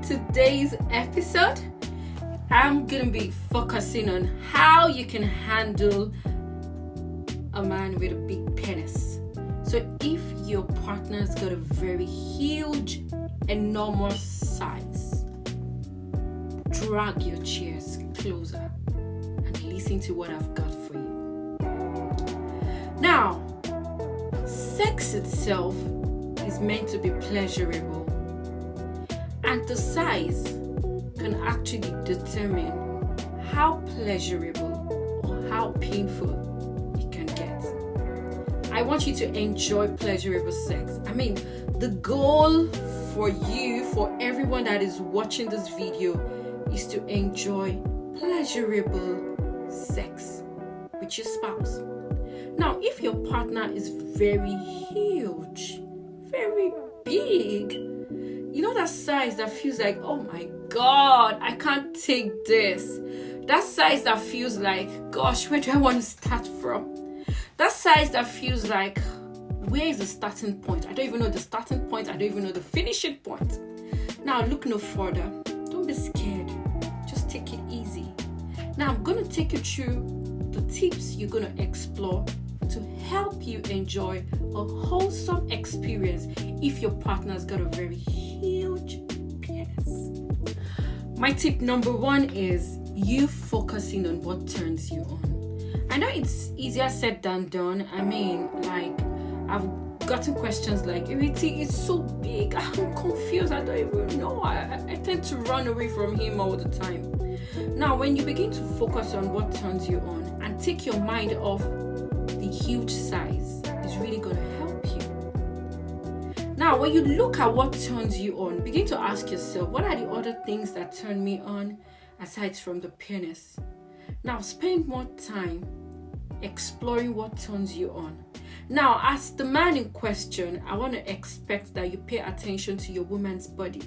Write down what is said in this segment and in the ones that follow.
today's episode, I'm gonna be focusing on how you can handle a man with a big penis. So if your partner's got a very huge, enormous size, drag your chairs closer and listen to what I've got for you. Now, sex itself is meant to be pleasurable, and the size can actually determine how pleasurable or how painful it can get. I want you to enjoy pleasurable sex. The goal for you, for everyone that is watching this video, is to enjoy pleasurable sex with your spouse. Now, if your partner is very huge, very big, you know that size that feels like, oh my God, I can't take this. That size that feels like, gosh, where do I want to start from? That size that feels like, where is the starting point? I don't even know the starting point. I don't even know the finishing point. Now, look no further. Don't be scared. Just take it easy. Now, I'm going to take you through the tips you're going to explore to help you enjoy a wholesome experience if your partner's got a very huge penis. My tip number one is you focusing on what turns you on. I know it's easier said than done. I've gotten questions like, Iriti, it's so big, I'm confused, I don't even know. I tend to run away from him all the time. Now, when you begin to focus on what turns you on and take your mind off the huge size, is really going to help you. Now, when you look at what turns you on, begin to ask yourself, what are the other things that turn me on aside from the penis? Now, spend more time exploring what turns you on. Now, as the man in question, I want to expect that you pay attention to your woman's body.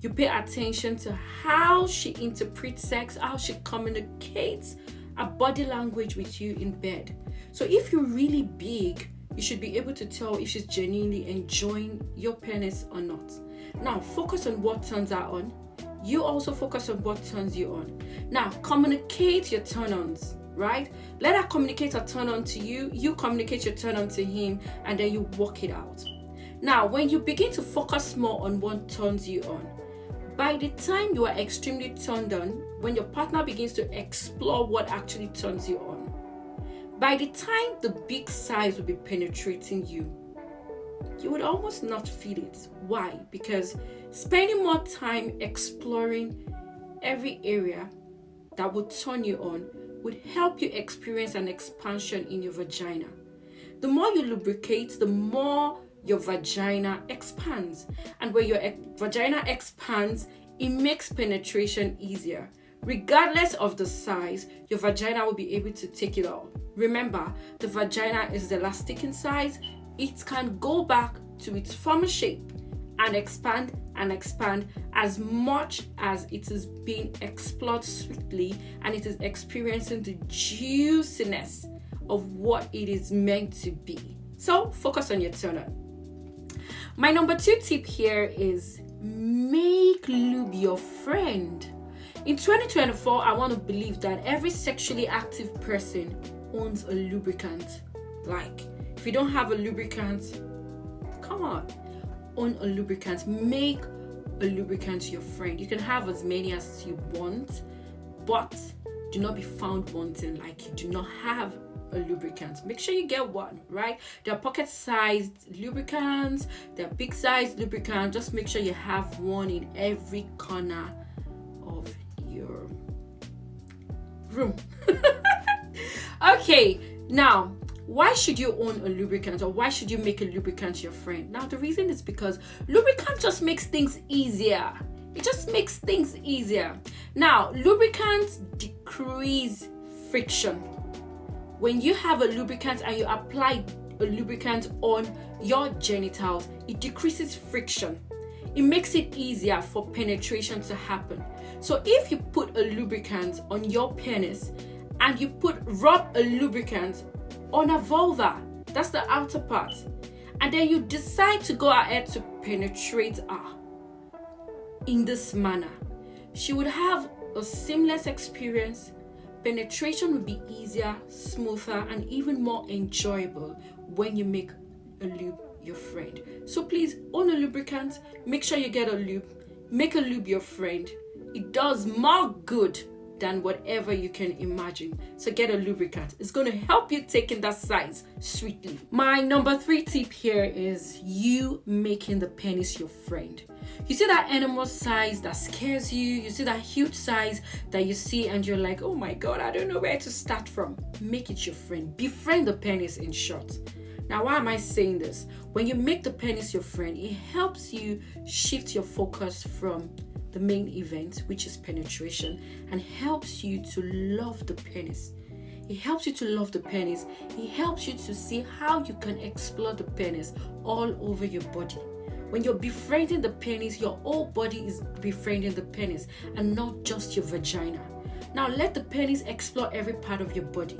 You pay attention to how she interprets sex, how she communicates her body language with you in bed. So if you're really big, you should be able to tell if she's genuinely enjoying your penis or not. Now, focus on what turns her on. You also focus on what turns you on. Now, communicate your turn-ons, right? Let her communicate her turn-on to you. You communicate your turn-on to him, and then you work it out. Now, when you begin to focus more on what turns you on, by the time you are extremely turned on, when your partner begins to explore what actually turns you on, by the time the big size will be penetrating you, you would almost not feel it. Why? Because spending more time exploring every area that would turn you on would help you experience an expansion in your vagina. The more you lubricate, the more your vagina expands. And when your vagina expands, it makes penetration easier. Regardless of the size, your vagina will be able to take it all. Remember, the vagina is elastic in size. It can go back to its former shape and expand as much as it is being explored sweetly and it is experiencing the juiciness of what it is meant to be. So focus on your turn-on. My number 2 tip here is make lube your friend. In 2024, I want to believe that every sexually active person owns a lubricant. Like, if you don't have a lubricant, come on, own a lubricant. Make a lubricant your friend. You can have as many as you want, but do not be found wanting like you do not have a lubricant. Make sure you get one, right? There are pocket-sized lubricants, there are big-sized lubricants. Just make sure you have one in every corner of your room. Okay, now, why should you own a lubricant, or why should you make a lubricant your friend? Now, the reason is because lubricant just makes things easier. It just makes things easier. Now, lubricants decrease friction. When you have a lubricant and you apply a lubricant on your genitals, it decreases friction. It makes it easier for penetration to happen. So if you put a lubricant on your penis and you rub a lubricant on a vulva, that's the outer part, and then you decide to go ahead to penetrate her, in this manner, she would have a seamless experience. Penetration would be easier, smoother, and even more enjoyable when you make a lube your friend. So please own a lubricant. Make sure you get a lube. Make a lube your friend. It does more good than whatever you can imagine. So get a lubricant. It's going to help you take in that size sweetly. My number 3 tip here is you making the penis your friend. You see that enormous size that scares you. You see that huge size that you see and you're like, oh my God, I don't know where to start from. Make it your friend. Befriend the penis, in short. Now, why am I saying this? When you make the penis your friend, it helps you shift your focus from the main event, which is penetration, and helps you to love the penis. It helps you to love the penis. It helps you to see how you can explore the penis all over your body. When you're befriending the penis, your whole body is befriending the penis and not just your vagina. Now let the penis explore every part of your body.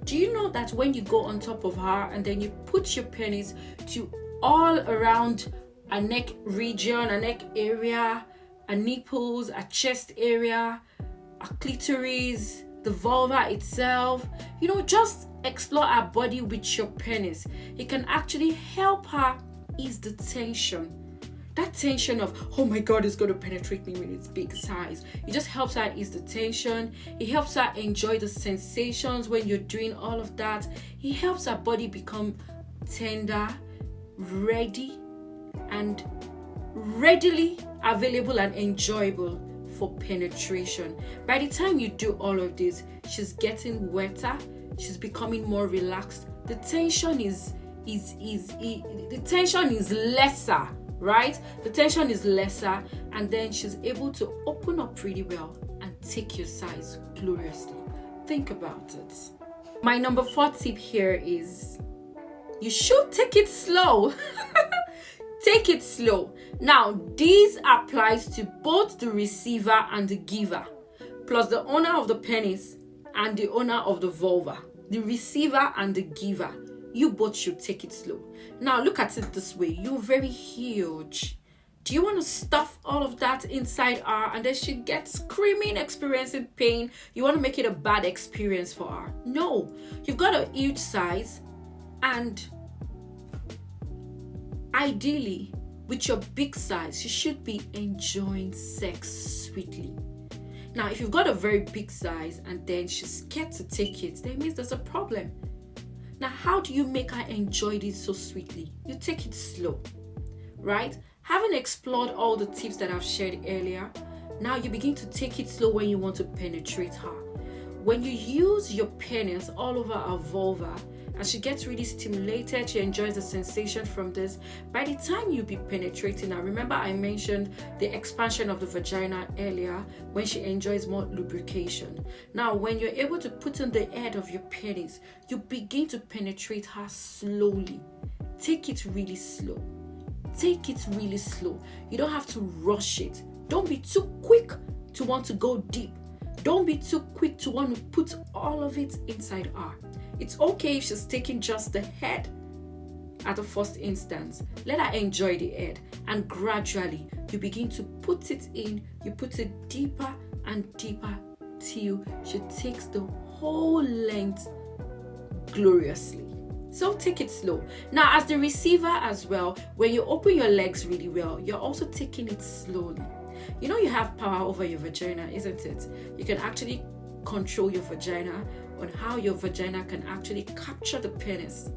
Do you know that when you go on top of her and then you put your penis to all around a neck region, a neck area, a nipples, a chest area, a clitoris, the vulva itself, just explore her body with your penis. It can actually help her ease the tension. That tension of, oh my God, it's going to penetrate me with its big size. It just helps her ease the tension. It helps her enjoy the sensations when you're doing all of that. It helps her body become tender, ready, and readily available and enjoyable for penetration. By the time you do all of this, she's getting wetter. She's becoming more relaxed. The tension is lesser, right? The tension is lesser, and then she's able to open up pretty well and take your size gloriously. Think about it. My number 4 tip here is you should take it slow. Take it slow. Now, this applies to both the receiver and the giver, plus the owner of the penis and the owner of the vulva. The receiver and the giver. You both should take it slow. Now, look at it this way. You're very huge. Do you want to stuff all of that inside her and then she gets screaming, experiencing pain? You want to make it a bad experience for her? No. You've got a huge size, and ideally, with your big size, you should be enjoying sex sweetly. Now, if you've got a very big size and then she's scared to take it, that means there's a problem. Now, how do you make her enjoy this so sweetly? You take it slow, right? Having explored all the tips that I've shared earlier, now you begin to take it slow when you want to penetrate her. When you use your penis all over her vulva and she gets really stimulated, she enjoys the sensation from this. By the time you be penetrating her, remember I mentioned the expansion of the vagina earlier when she enjoys more lubrication. Now, when you're able to put in the head of your penis, you begin to penetrate her slowly. Take it really slow. Take it really slow. You don't have to rush it. Don't be too quick to want to go deep. Don't be too quick to want to put all of it inside her. It's okay if she's taking just the head at the first instance. Let her enjoy the head, and gradually you begin to put it in. You put it deeper and deeper till she takes the whole length gloriously. So take it slow. Now, as the receiver as well, when you open your legs really well, you're also taking it slowly. You have power over your vagina, isn't it? You can actually control your vagina on how your vagina can actually capture the penis,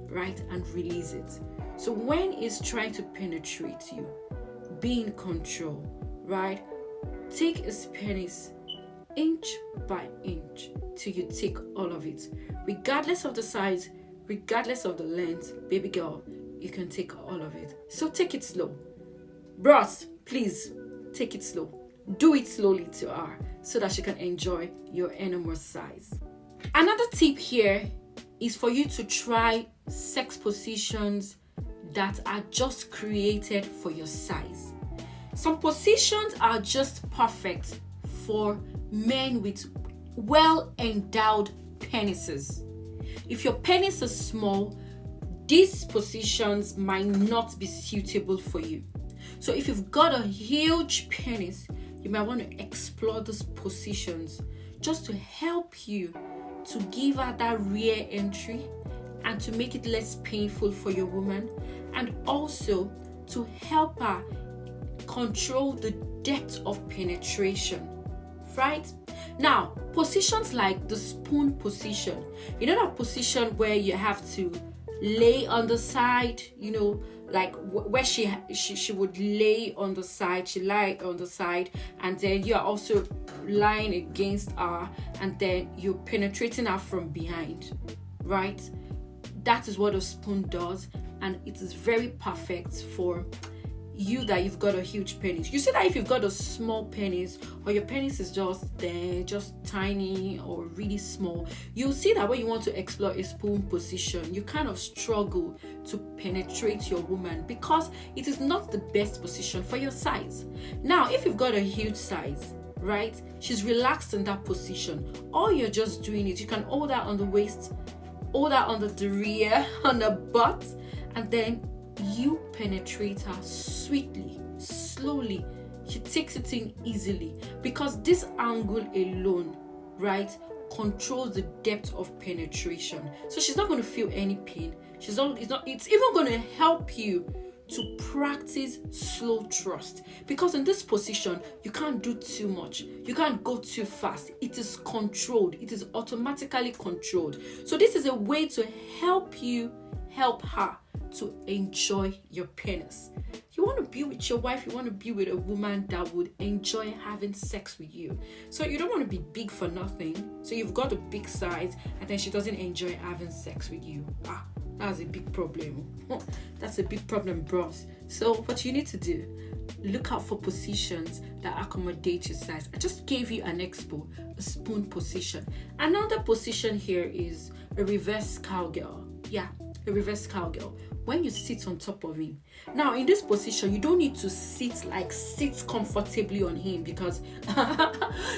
right, and release it. So when it's trying to penetrate you, be in control, right? Take his penis inch by inch till you take all of it. Regardless of the size, regardless of the length, baby girl, you can take all of it. So take it slow. Bros, please, take it slow. Do it slowly to her so that she can enjoy your enormous size. Another tip here is for you to try sex positions that are just created for your size. Some positions are just perfect for men with well-endowed penises. If your penis is small, these positions might not be suitable for you. So if you've got a huge penis, you might want to explore these positions just to help you to give her that rear entry and to make it less painful for your woman, and also to help her control the depth of penetration, right? Now, positions like the spoon position, you know that position where you have to lay on the side, like where she would lay on the side, she lie on the side, and then you are also lying against her, and then you're penetrating her from behind, right? That is what a spoon does, and it is very perfect for you that you've got a huge penis. You see that if you've got a small penis, or your penis is just there, just tiny or really small, you'll see that when you want to explore a spoon position, you kind of struggle to penetrate your woman because it is not the best position for your size. Now, if you've got a huge size, right, she's relaxed in that position. All you're just doing is you can hold her on the waist, hold her under the rear, on the butt, and then you penetrate her sweetly, slowly. She takes it in easily because this angle alone, right, controls the depth of penetration. So she's not going to feel any pain. It's even going to help you to practice slow thrust, because in this position you can't do too much, you can't go too fast. It is controlled, it is automatically controlled. So this is a way to help her to enjoy your penis. You want to be with your wife, you want to be with a woman that would enjoy having sex with you. So you don't want to be big for nothing. So you've got a big size and then she doesn't enjoy having sex with you. That's a big problem. That's a big problem, bros. So what you need to do, look out for positions that accommodate your size. I just gave you an expo, a spoon position. Another position here is a reverse cowgirl. Yeah, a reverse cowgirl. When you sit on top of him. Now, in this position, you don't need to sit comfortably on him, because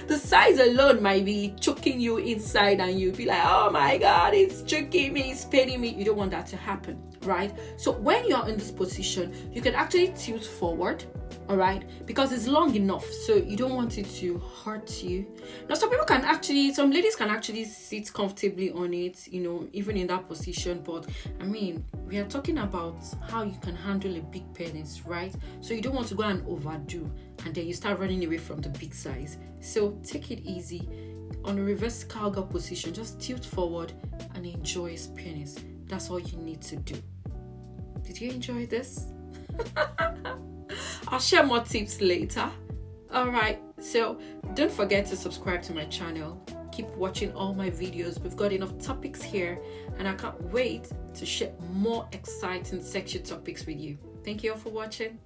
the size alone might be choking you inside and you'll be like, oh my God, it's choking me, it's paining me. You don't want that to happen, right? So when you're in this position, you can actually tilt forward, all right, because it's long enough, so you don't want it to hurt you. Now, some ladies can actually sit comfortably on it, even in that position, but I mean, we are talking about how you can handle a big penis, right? So you don't want to go and overdo and then you start running away from the big size. So take it easy. On a reverse cowgirl position, just tilt forward and enjoy his penis. That's all you need to do. Did you enjoy this? I'll share more tips later. Alright, so don't forget to subscribe to my channel. Keep watching all my videos. We've got enough topics here, and I can't wait to share more exciting sexual topics with you. Thank you all for watching.